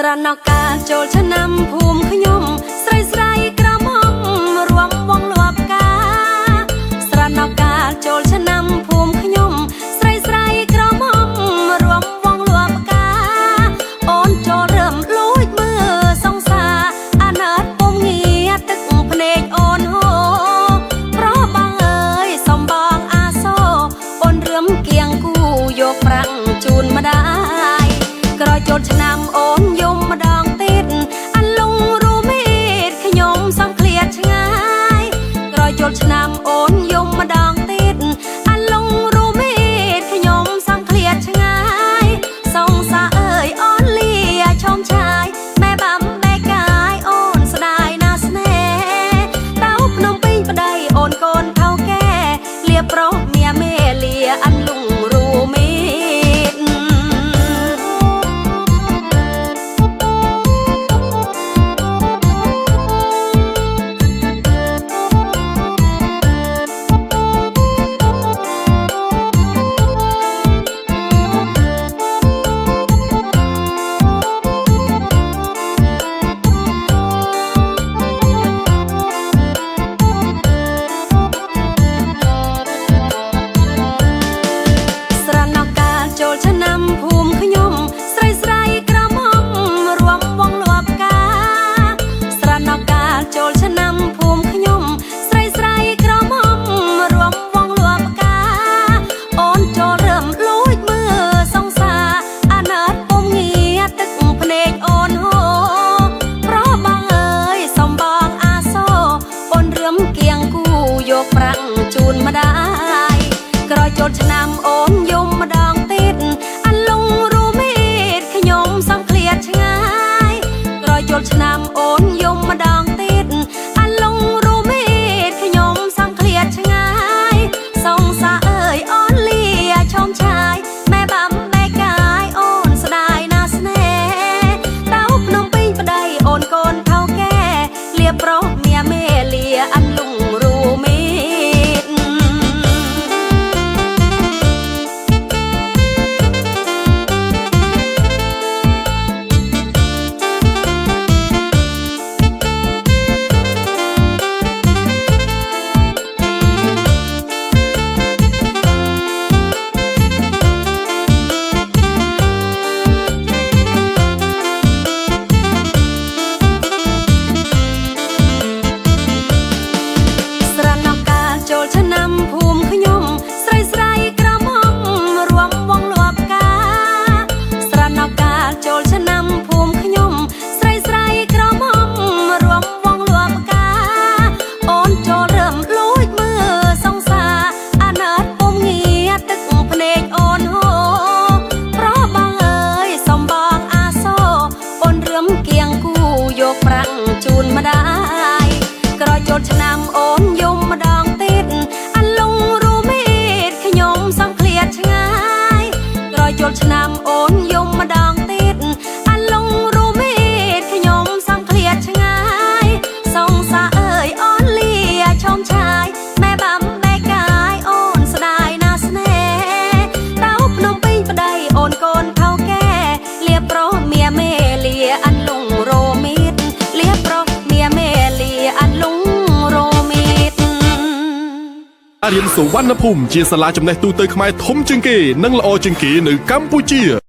ស្រណកាចូលឆ្នាំភូមិខ្ញុំស្រីស្រីក្រមុំរួមវងលបកាស្រណកាចូលឆ្នាំភូមិខ្ញុំស្រីស្រីក្រមុំរួមវងលបកាអូនចូលរឹមលួចមើលសង្សារអាណិតពុំងារទឹកភ្នែកអូនហូប្របងអើយសំបងអាសូអូនរឹមគៀងគូយកប្រាំងជូនម្ដាយក្រោយចូលឆ្នាំអូនយំម្ដងទៀតអាលងរូមេតខ្ញុំសំឃ្លាតឆ្ងាយក្រោយចូលឆ្នាំអូនយំម្ដងទៀតអាលងរូមេតខ្ញុំសំឃ្លាតឆ្ងាយសងសាអើយអូនលាឈោមឆាយម៉ែបាំបែកកាយអូនស្ដាយណាស្នេហ៍តៅភ្នំពេញប្តីអូនកូនថៅកែលាប្រុសមៀមេលាអាលងរូមេឆ្នាំភូមិខ្ញុំស្រីស្រីក្រមុំរួមវងលបកាស្រណកាចូលឆ្នាំភូមិខ្ញុំស្រីស្រីក្រមុំរួមវងលបកាអូនចូលរឹមលួចមើលសង្សារអាណិតពុំងារទឹកភ្នែកអូនហូប្របងអើយសំបងអាសូអូនរឹមគៀងគូយកប្រាំងជូនម្ដាយក្រោយចូលឆ្នាំអូនយំម្ដងទៀតអាលងរូមេតខ្ញុំសំឃ្លាតឆ្ងាយក្រោយចូលឆ្នាំអូនយំម្ដងទៀតអាលងរូមេតខ្ញុំសំឃ្លាតឆ្ងាយសងសាអើយអូនលាឈោមឆាយម៉ែបាំបែកកាយអូនស្ដាយណាស្នេហ៍តៅភ្នំពេញប្តីអូនកូនថៅកែលាប្រុសមៀមេលាអាលងរូមេឆ្នាំភូមិខ្ញុំស្រីស្រីក្រមុំរួមវងលបកាស្រណកាចូលឆ្នាំភូមិខ្ញុំស្រីស្រីក្រមុំរួមវងលបកាអូនចូលរឹមលួចមើលសង្សារអាណិតពុំងារទឹកភ្នែកអូនហូប្របងអើយសំបងអាសូអូនរឹមគៀងគូយកប្រាំងជូនម្ដាយក្រោយចូលឆ្នាំអូនយំម្ដងទៀតអាលងរូមេតខ្ញុំសំឃ្លាតឆ្ងាយក្រោយចូលឆ្នាំអូនយំម្ដងទៀតអាលងរូមេតខ្ញុំសំឃ្លាតឆ្ងាយសងសាអើយអូនលាឈោមឆាយម៉ែបាំបែកកាយអូនស្ដាយណាស្នេហ៍តៅភ្នំពេញប្តីអូនកូនថៅកែលាប្រុសមៀមេលាអាលងរូមេតលាប្រុសមៀមេលាអាលងរៀនសុវណ្ណភូមិជាសាលាចំណេះទូទៅខ្មែរធំជាងគេនិងល្អជាងគេនៅកម្ពុជា